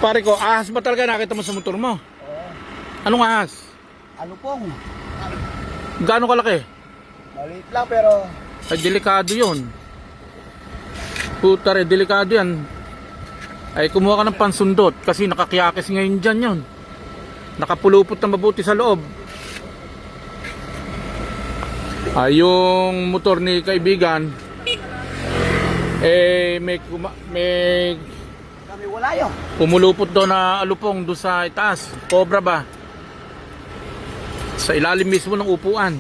Pare ko, ahas ba talaga nakita mo sa motor mo? Oo. Anong ahas? Ano pong? Gaano kalaki? Maliit lang pero Ay, delikado yun. Puta rin, delikado yan. Ay, kumuha ka ng pansundot kasi nakakiyakis ngayon dyan yun. Nakapulupot na mabuti sa loob. Ay, yung motor ni kaibigan, may kami wala yun. pumulupot daw na alupong doon sa itaas. Cobra ba? Sa ilalim mismo ng upuan.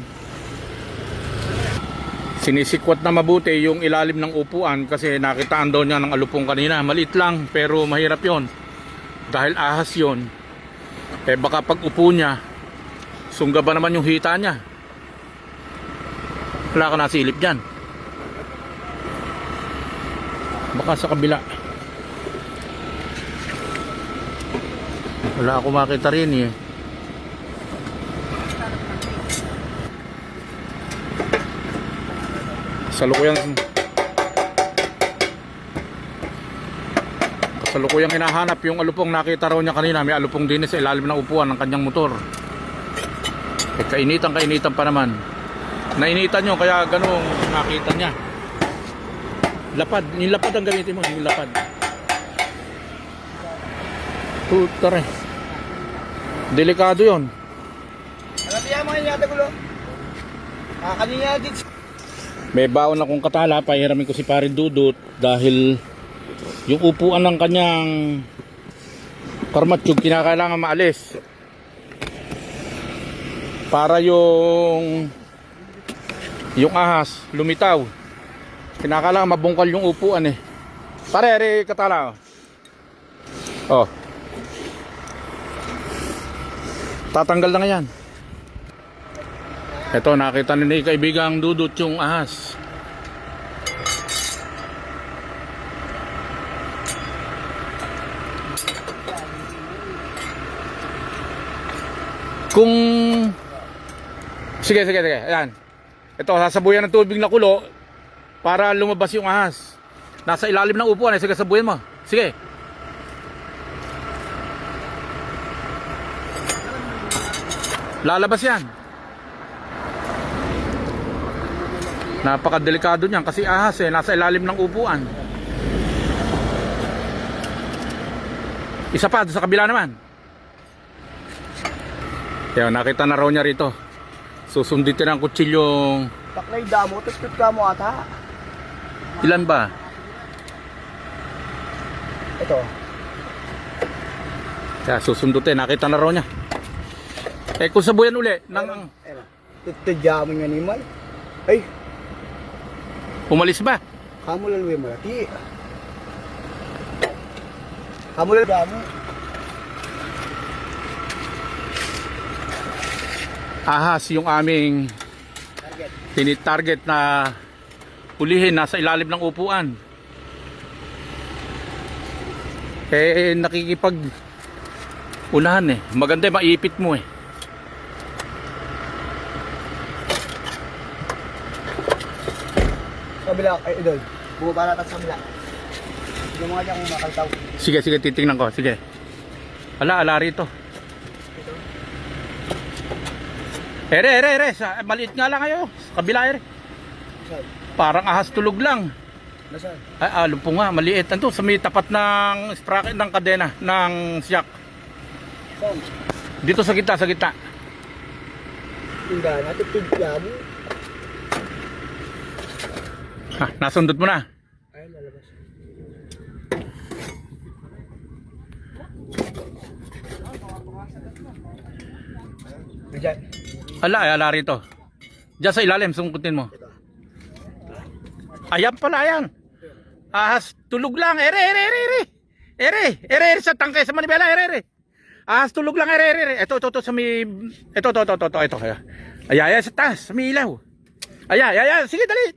Sinisikwat na mabuti yung ilalim ng upuan kasi nakitaan daw niya ng alupong kanina. Maliit lang pero mahirap yon. Dahil ahas yon. Eh baka pag upo niya, sungga ba naman yung hita niya? Wala ka nasilip dyan. Baka sa kabila. Wala ako makita rin eh. Kasalukuyang hinahanap yung alupong. Nakita raw niya kanina, may alupong din sa ilalim ng upuan ng kanyang motor. Eh, kainitan pa naman. Nainitan nyo kaya ganun nakita niya. Lapad, yung lapad ang gamitin mo, yung lapad. Putare. Delikado yon. Alam niya mga inyata gulo. Kanina dito. May baon akong katala, pahiramin ko si Pare Dudut dahil yung upuan ng kanyang karmatsug kinakailangan maalis para yung ahas lumitaw. Kinakailangan mabungkal yung upuan eh. Pare, katala. Oh. Tatanggal na nga yan. Ito, nakita ni kaibigang Dudut yung ahas. Kung sige. Ayan. Ito, sasabuyan ng tubig na kulo para lumabas yung ahas. Nasa ilalim ng upuan. Sige, sabuyan mo. Sige. Lalabas yan. Napakadelikado niyan kasi ahas eh, nasa ilalim ng upuan. Isa pa sa kabila naman. Kaya nakita na raw niya rito. Susunditin ang kutsilyong. Taklay damo, tapos ka mo ata. Ilan ba? Ito. Kaya susundutin, nakita na raw niya. Eh kung sabuyan uli nang Tutudya mo nga ni Mal. Ay, umalis ba? kamu lalui malaki. Kamu lalui damo. Ahas yung aming tinitarget na hulihin nasa ilalim ng upuan. Eh nakikipag unahan eh. Maganda maipit mo eh. Kabila, ay idol. Bumaba natin sa kabila. Yung mga dyan kung makaltaw. Sige, titingnan ko. Sige. Ala rito. Ere. Maliit nga lang kayo. Sa kabila, ere. Nasaan? Parang ahas tulog lang. Nasaan? Ay, lupo nga. Maliit. Ito, sa may tapat ng sprocket ng kadena, ng siyak. Saan? Dito sa gitna. Tingnan natin, tudya mo. Ha, nasundot mo na. Ay, lalabas. Diyan. Ala rito. Diyan sa ilalim, sungkutin mo. Ayan pala, ayan. Ahas, tulog lang. Ere, sa tangke, sa manibela, ere. Ahas, tulog lang, ere. Ito, sa may, ito. Ay, sa taas, sa may ilaw. Ay, sige, dali.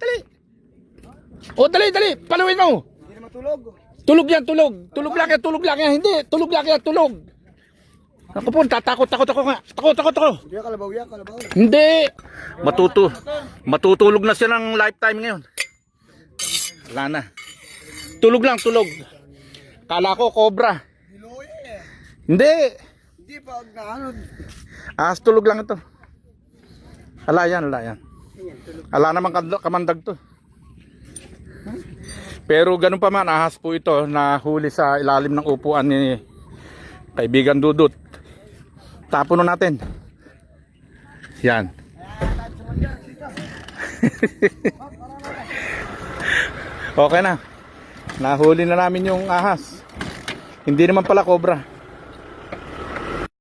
O, dali, paluin mo. Hindi na matulog. Tulog yan. Tulog lang yan. Hindi, tulog lang yan. Ako po, takot ako nga. Takot. Hindi kalabaw yan, kalabaw. Hindi. Matutulog na siya ng lifetime ngayon. Wala na. Tulog lang. Kala ko cobra. Hindi! Hindi pa, na ano. Ahas tulog lang ito. Ala yan. Ayan, tulog. Ala naman kamandag to. Pero ganun pa man, ahas po ito na huli sa ilalim ng upuan ni kaibigan Dudut. Tapon na natin. Yan. Okay na. Nahuli na namin yung ahas. Hindi naman pala cobra.